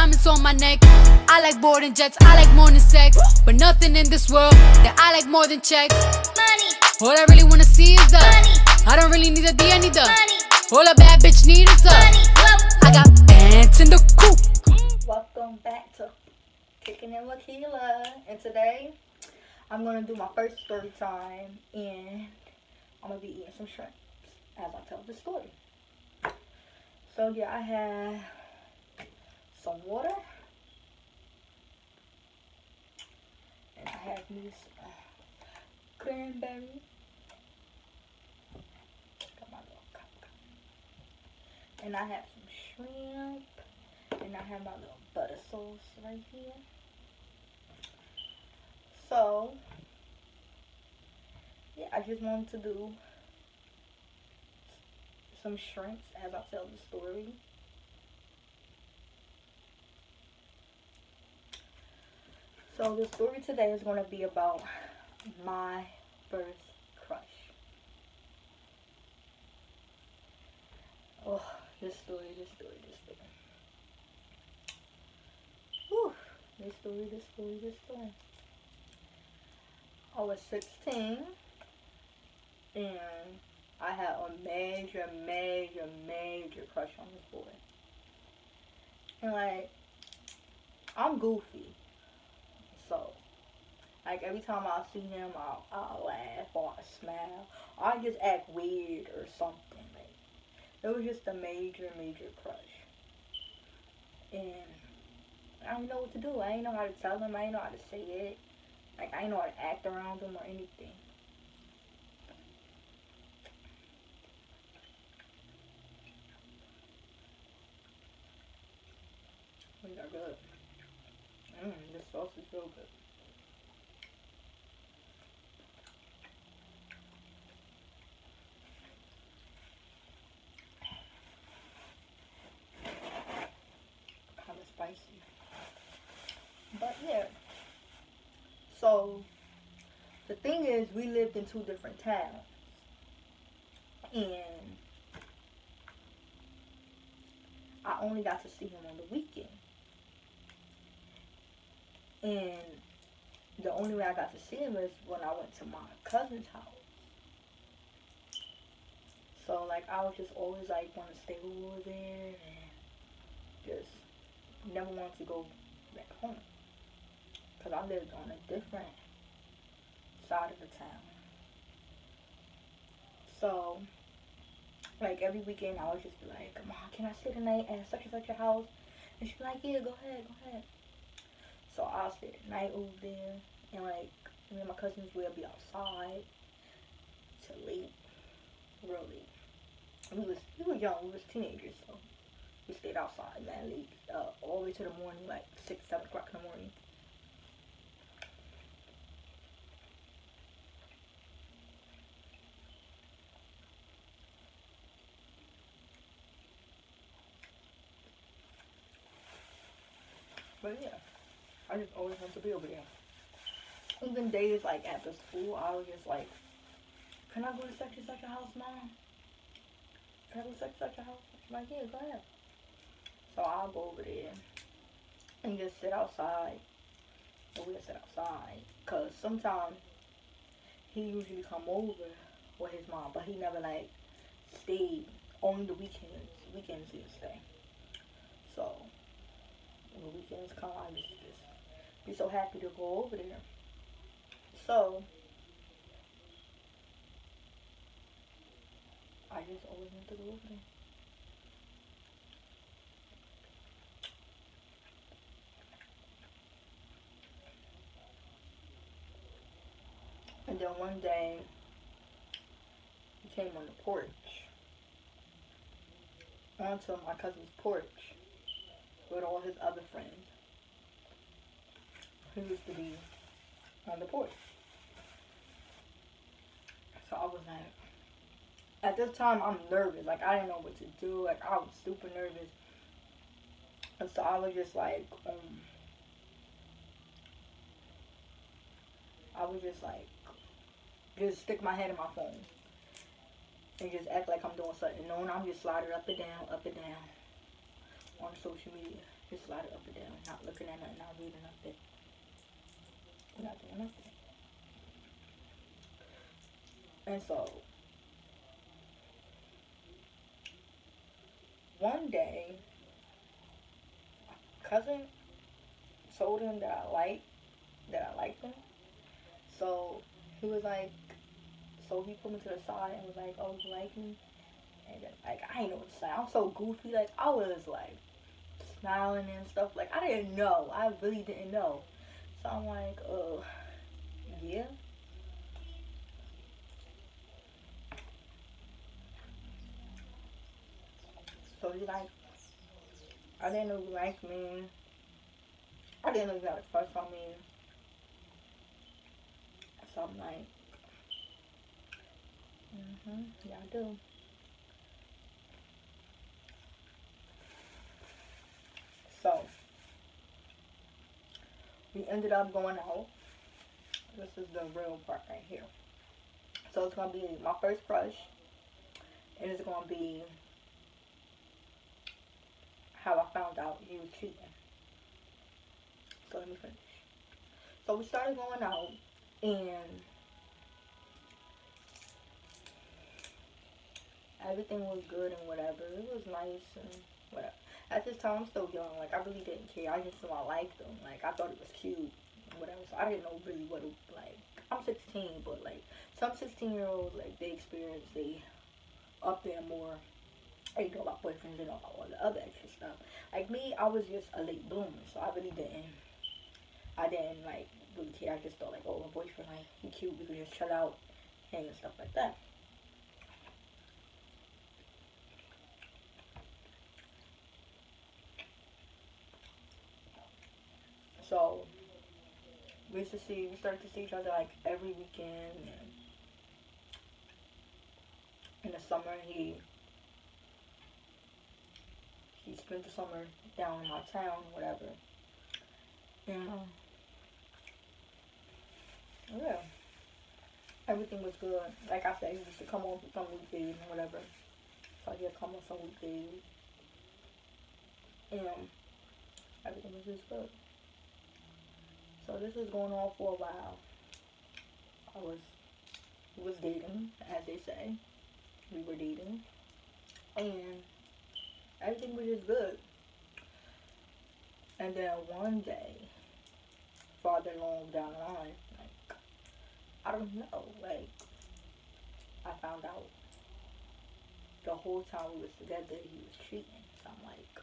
diamonds on my neck. I like boarding jets, I like more than sex, but nothing in this world that I like more than checks. Money. All I really wanna see is the money. I don't really need a D, I need the money. All a bad bitch need is the money. I got bands in the coop. Welcome back to Kickinitwitkeelah, and today I'm gonna do my first story time, and I'm gonna be eating some shrimp as I tell the story. So yeah, I have some water, and I have these cranberry. Got my little cup. And I have some shrimp, and I have my little butter sauce right here. So yeah, I just wanted to do some shrimps as I tell the story. So the story today is going to be about my first crush. Oh, this story. Whew, this story. I was 16, and I had a major crush on this boy. And like, I'm goofy. So, like, every time I see him, I'll laugh or I smile. Or I just act weird or something. Like, it was just a major crush. And I didn't know what to do. I didn't know how to tell him. I didn't know how to say it. Like, I didn't know how to act around him or anything. These are good. This sauce is real good. Kind of spicy. But yeah. So, the thing is, we lived in two different towns. And I only got to see him on the weekend. And the only way I got to see him is when I went to my cousin's house. So, like, I was just always, like, want to stay over there and just never wanted to go back home. Because I lived on a different side of the town. So, like, every weekend I would just be like, "Come on, can I stay tonight at such and such a house?" And she'd be like, "Yeah, go ahead. So I'll stay the night over there, and like, me and my cousins will be outside till late, real late. We were young, we was teenagers, so we stayed outside that late, all the way to the morning, like 6, 7 o'clock in the morning. But yeah, I just always wanted to be over there. Even days like after school, I was just like, "Can I go to such and such a house, Mom? Can I go to such and such a house?" I'm like, "Yeah, go ahead." So I'll go over there and just sit outside. And we'll sit outside. Because sometimes he usually come over with his mom, but he never like stayed. Only the weekends. Weekends he'll stay. So when the weekends come, I just be so happy to go over there. So I just always want to go over there. And then one day he came on the porch, onto my cousin's porch with all his other friends who used to be on the porch. So I was like, at this time I'm nervous. Like, I didn't know what to do. Like, I was super nervous. And so I was just like, just stick my head in my phone and just act like I'm doing something. No, and I'm just sliding up and down on social media. Just slide it up and down. Not looking at nothing, not reading nothing. Not doing nothing. And so, one day, my cousin told him that I liked him. So, he was like, so he put me to the side and was like, oh, you like me? And then, like, I ain't know what to say. I'm so goofy. Like, I was, like, smiling and stuff. Like, I didn't know. I really didn't know. So, I'm like, yeah. So, he's like, I didn't know you liked me. I didn't know you got a crush on me. So, I'm like, yeah, I do. So, we ended up going out. This is the real part right here. So, it's going to be my first crush. And it's going to be how I found out he was cheating. So, let me finish. So, we started going out. And everything was good and whatever. It was nice and whatever. At this time, I'm still young. Like, I really didn't care. I just knew I liked him. Like, I thought it was cute and whatever. So, I didn't know really what it was like. I'm 16, but, like, some 16-year-olds, like, they experience, they up there more. They know about boyfriends and all the other extra stuff. Like, me, I was just a late bloomer. So, I didn't, like, really care. I just thought, like, oh, my boyfriend, like, he cute. We could just chill out, hang and stuff like that. So, we started to see each other like every weekend. And in the summer, he spent the summer down in my town, whatever. And yeah, everything was good. Like I said, he used to come on for some weekdays and whatever. So he'd come on some weekdays, and everything was just good. So this was going on for a while. We was dating, as they say. We were dating, and everything was just good. And then one day, farther along down the line, like, I don't know, like, I found out the whole time we was together he was cheating. So I'm like,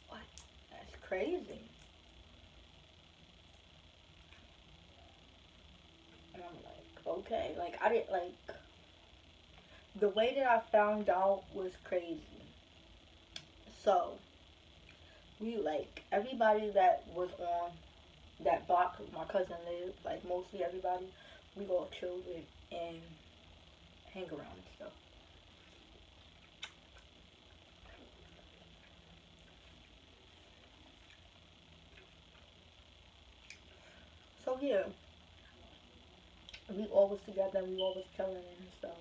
what? That's crazy. And I'm like, okay. Like, I didn't, like, the way that I found out was crazy. So, we, like, everybody that was on that block my cousin lived, like, mostly everybody, we all chilled with and hang around and stuff. So, yeah, we all was together, we all was chilling and stuff.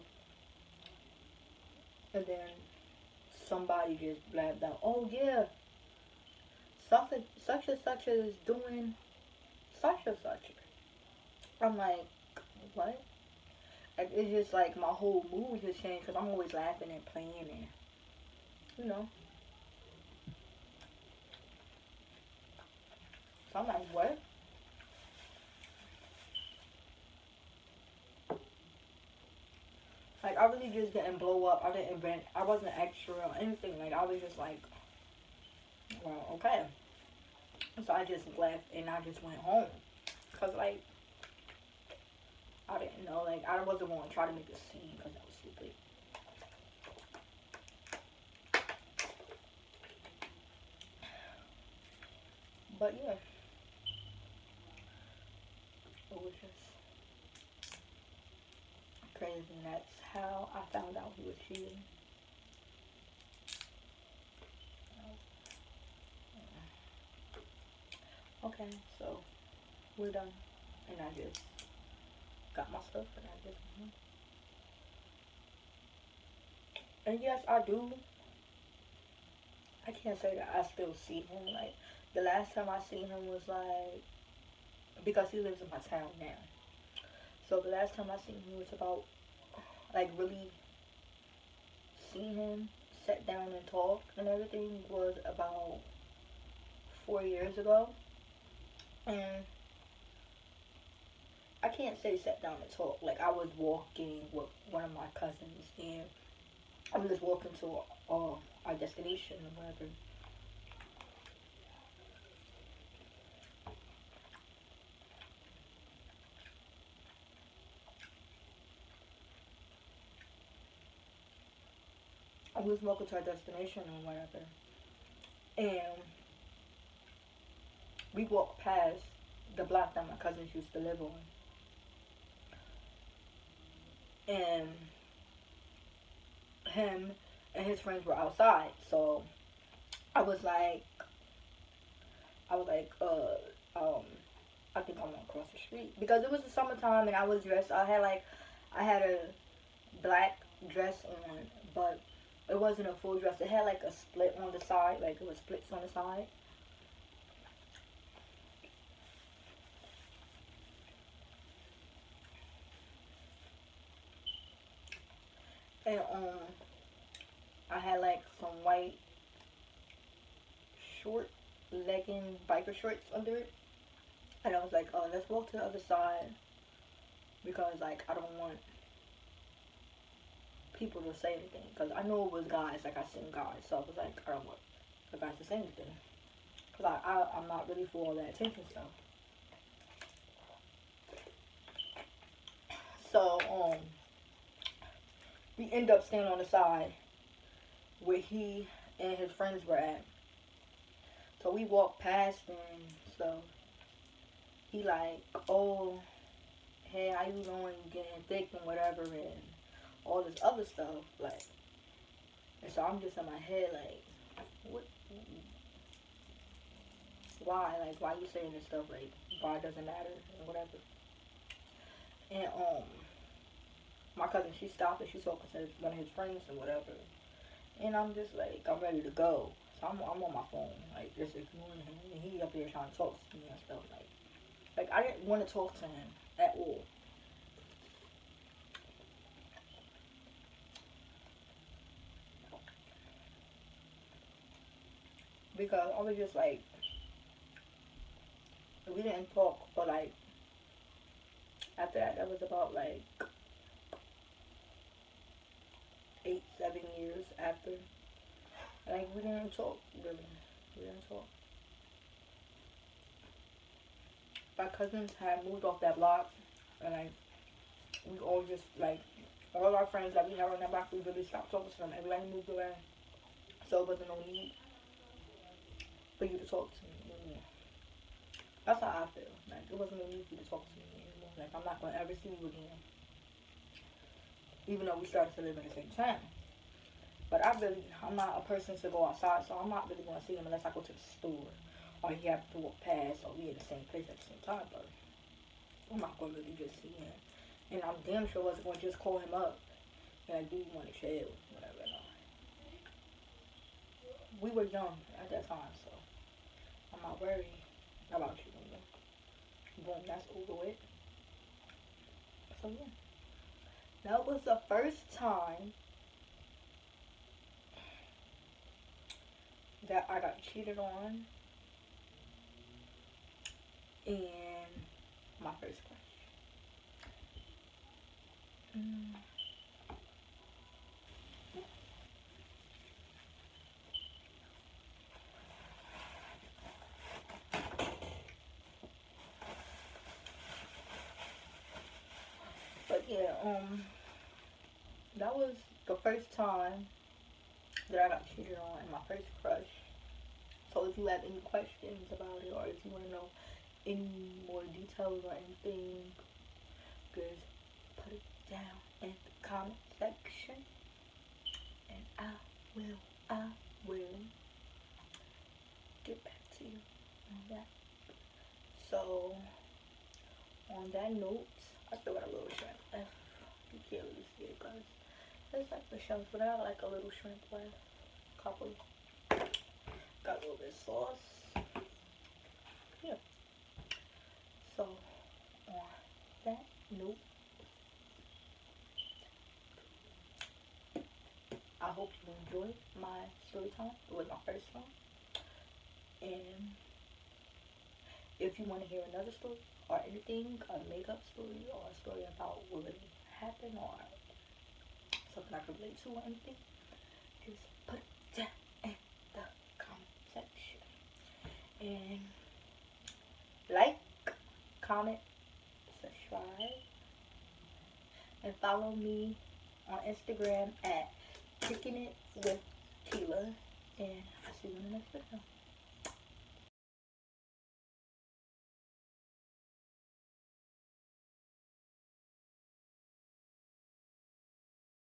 And then somebody just blabbed out, oh yeah, such and such is doing such and such. I'm like, what? Like, it's just like my whole mood just changed because I'm always laughing and playing and, you know. So I'm like, what? Like, I really just didn't blow up. I wasn't extra or anything. Like, I was just like, well, okay. So I just left and I just went home. Because, like, I didn't know. Like, I wasn't going to try to make a scene because that was stupid. But, yeah. It was just crazy. And that's how I found out he was cheating. Okay, so we're done. And I just got my stuff and I just went home. And yes, I do I can't say that I still see him. Like, the last time I seen him was like, because he lives in my town now. So the last time I seen him was about, like, really seen him, sat down and talked and everything, was about 4 years ago. And I can't say sat down and talk. Like, I was walking with one of my cousins, and I was just walking to our destination or whatever. I was walking to our destination or whatever, and we walked past the block that my cousins used to live on. And him and his friends were outside, so I was like, I think I'm gonna cross the street because it was the summertime and I was dressed. I had a black dress on, but it wasn't a full dress. It had like a split on the side, like it was splits on the side. And I had like some white short legging biker shorts under it. And I was like, oh, let's walk to the other side because like I don't want people to say anything, because I know it was guys, like I seen guys, so I was like, I don't want the guys to say anything, because I'm not really for all that attention stuff. So we end up standing on the side where he and his friends were at. So we walked past and stuff. He like, oh, hey, how you doing, getting thick and whatever, and all this other stuff, like. And so I'm just in my head like, what, why, like, why you saying this stuff, like, why it doesn't matter and whatever. And my cousin, she stopped and she's talking to one of his friends and whatever, and I'm just like, I'm ready to go. So I'm on my phone, like, just ignoring him, and he up here trying to talk to me and stuff, like I didn't want to talk to him at all. Because I was just like, we didn't talk for like, after that was about like 8-7 years after. Like, we didn't talk, really. We didn't talk. My cousins had moved off that block, and like, we all just, like, all our friends that we had on that block, we really stopped talking to them. Everybody moved away, so it wasn't no need for you to talk to me anymore. That's how I feel. Like, it wasn't no need for you to talk to me anymore. Like, I'm not going to ever see you again. Even though we started to live in the same town. But I'm not a person to go outside, so I'm not really going to see him unless I go to the store. Or he happens to walk past, or we in the same place at the same time. But I'm not going to really just see him. And I'm damn sure wasn't going to just call him up. And like, do you want to chill? Whatever. No. We were young at that time, so I'm not worried about you. Boom, that's over with. So yeah. That was the first time that I got cheated on, and my first crush. But yeah, that was the first time that I got cheated on, and my first crush. So if you have any questions about it, or if you want to know any more details or anything, just put it down in the comment section, and I will get back to you on that. So on that note, I still got a little shrimp left. You can't really see it because it's like the shells, but I got like a little shrimp left. Couple. Got a little bit of sauce. Yeah. So, on that note, I hope you enjoyed my story time. It was my first one. And if you want to hear another story or anything, a makeup story or a story about what really happened or something I can relate to or anything, just put it down in the comment section. And like, comment, subscribe, and follow me on Instagram at Kickinitwitkeelah. And I'll see you in the next video.